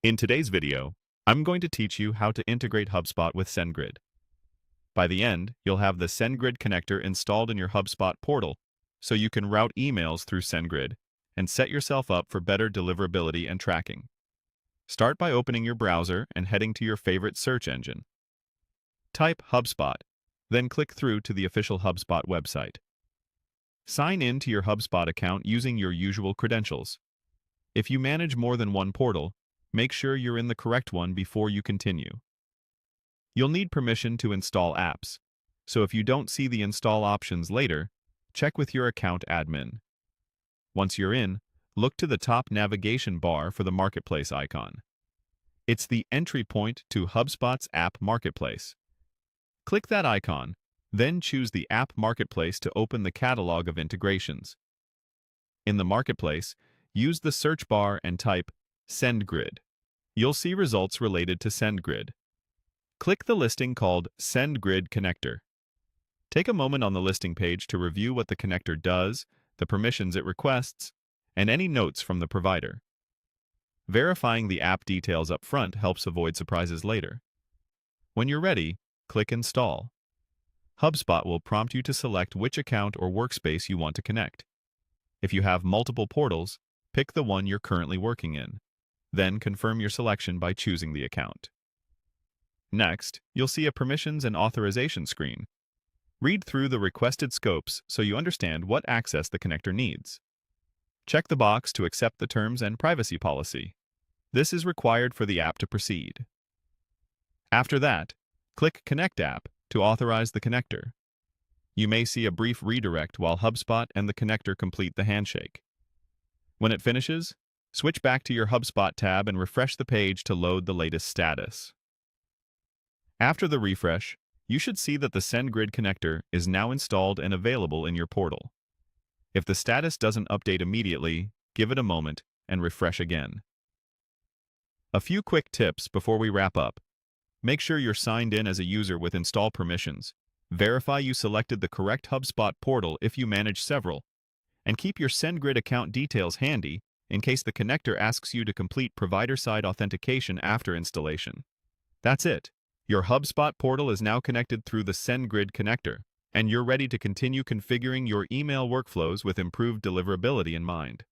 In today's video, I'm going to teach you how to integrate Hubspot with Sendgrid. By the end, you'll have the Sendgrid connector installed in your Hubspot portal, so you can route emails through Sendgrid and set yourself up for better deliverability and tracking. Start by opening your browser and heading to your favorite search engine. Type Hubspot, then click through to the official Hubspot website. Sign in to your Hubspot account using your usual credentials. If you manage more than one portal, make sure you're in the correct one before you continue. You'll need permission to install apps, so if you don't see the install options later, check with your account admin. Once you're in, look to the top navigation bar for the Marketplace icon. It's the entry point to Hubspot's App Marketplace. Click that icon, then choose the App Marketplace to open the catalog of integrations. In the Marketplace, use the search bar and type Sendgrid. You'll see results related to Sendgrid. Click the listing called Sendgrid Connector. Take a moment on the listing page to review what the connector does, the permissions it requests, and any notes from the provider. Verifying the app details up front helps avoid surprises later. When you're ready, click Install. Hubspot will prompt you to select which account or workspace you want to connect. If you have multiple portals, pick the one you're currently working in. Then confirm your selection by choosing the account. Next, you'll see a permissions and authorization screen. Read through the requested scopes so you understand what access the connector needs. Check the box to accept the terms and privacy policy. This is required for the app to proceed. After that, click Connect App to authorize the connector. You may see a brief redirect while Hubspot and the connector complete the handshake. When it finishes, switch back to your Hubspot tab and refresh the page to load the latest status. After the refresh, you should see that the Sendgrid connector is now installed and available in your portal. If the status doesn't update immediately, give it a moment and refresh again. A few quick tips before we wrap up. Make sure you're signed in as a user with install permissions. Verify you selected the correct Hubspot portal if you manage several. And keep your Sendgrid account details handy in case the connector asks you to complete provider-side authentication after installation. That's it. Your Hubspot portal is now connected through the Sendgrid connector, and you're ready to continue configuring your email workflows with improved deliverability in mind.